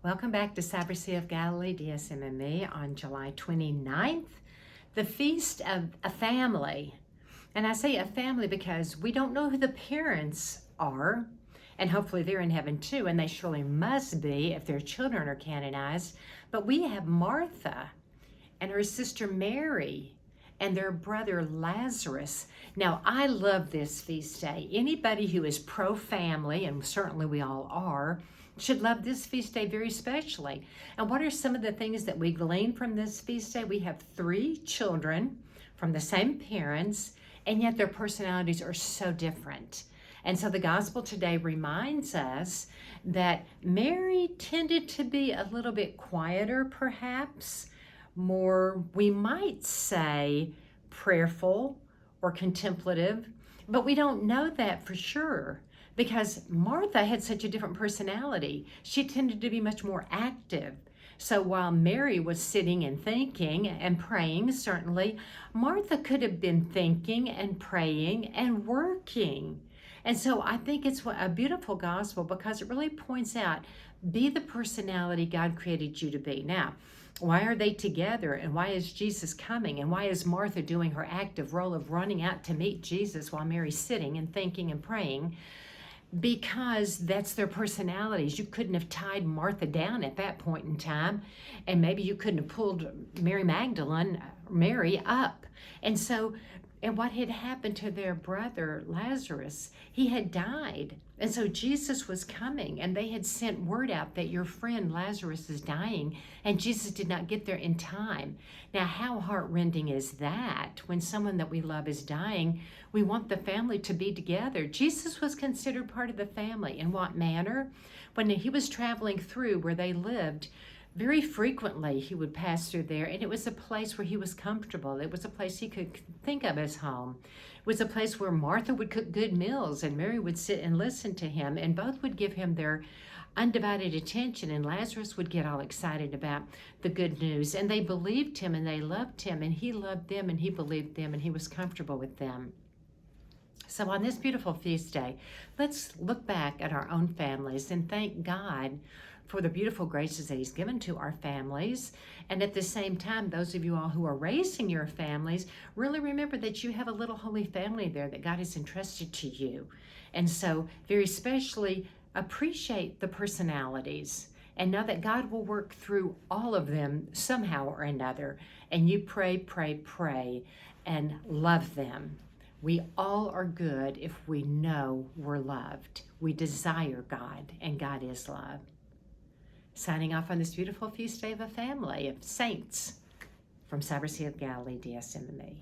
Welcome back to Cyber Sea of Galilee, DSM on July 29th, the Feast of a Family. And I say a family because we don't know who the parents are, and hopefully they're in heaven too, and they surely must be if their children are canonized. But we have Martha and her sister Mary and their brother Lazarus. Now, I love this feast day. Anybody who is pro-family, and certainly we all are, should love this feast day very especially. And what are some of the things that we glean from this feast day? We have 3 children from the same parents, and yet their personalities are so different. And so the gospel today reminds us that Mary tended to be a little bit quieter, perhaps, more, we might say, prayerful or contemplative, but we don't know that for sure because Martha had such a different personality. She tended to be much more active. So while Mary was sitting and thinking and praying, certainly, Martha could have been thinking and praying and working. And so I think it's a beautiful gospel because it really points out, be the personality God created you to be. Now, why are they together? And why is Jesus coming? And why is Martha doing her active role of running out to meet Jesus while Mary's sitting and thinking and praying? Because that's their personalities. You couldn't have tied Martha down at that point in time, and maybe you couldn't have pulled Mary up. And what had happened to their brother Lazarus? He had died. And so Jesus was coming, and they had sent word out that your friend Lazarus is dying, and Jesus did not get there in time. Now, how heartrending is that? When someone that we love is dying, we want the family to be together. Jesus was considered part of the family. In what manner? When he was traveling through where they lived, very frequently he would pass through there, and it was a place where he was comfortable. It was a place he could think of as home. It was a place where Martha would cook good meals and Mary would sit and listen to him, and both would give him their undivided attention, and Lazarus would get all excited about the good news. And they believed him and they loved him, and he loved them and he believed them and he was comfortable with them. So on this beautiful feast day, let's look back at our own families and thank God for the beautiful graces that he's given to our families. And at the same time, those of you all who are raising your families, really remember that you have a little holy family there that God has entrusted to you. And so very especially appreciate the personalities and know that God will work through all of them somehow or another. And you pray, pray, pray, and love them. We all are good if we know we're loved. We desire God, and God is love. Signing off on this beautiful feast day of a family of saints from Cyber Sea of Galilee, DSM.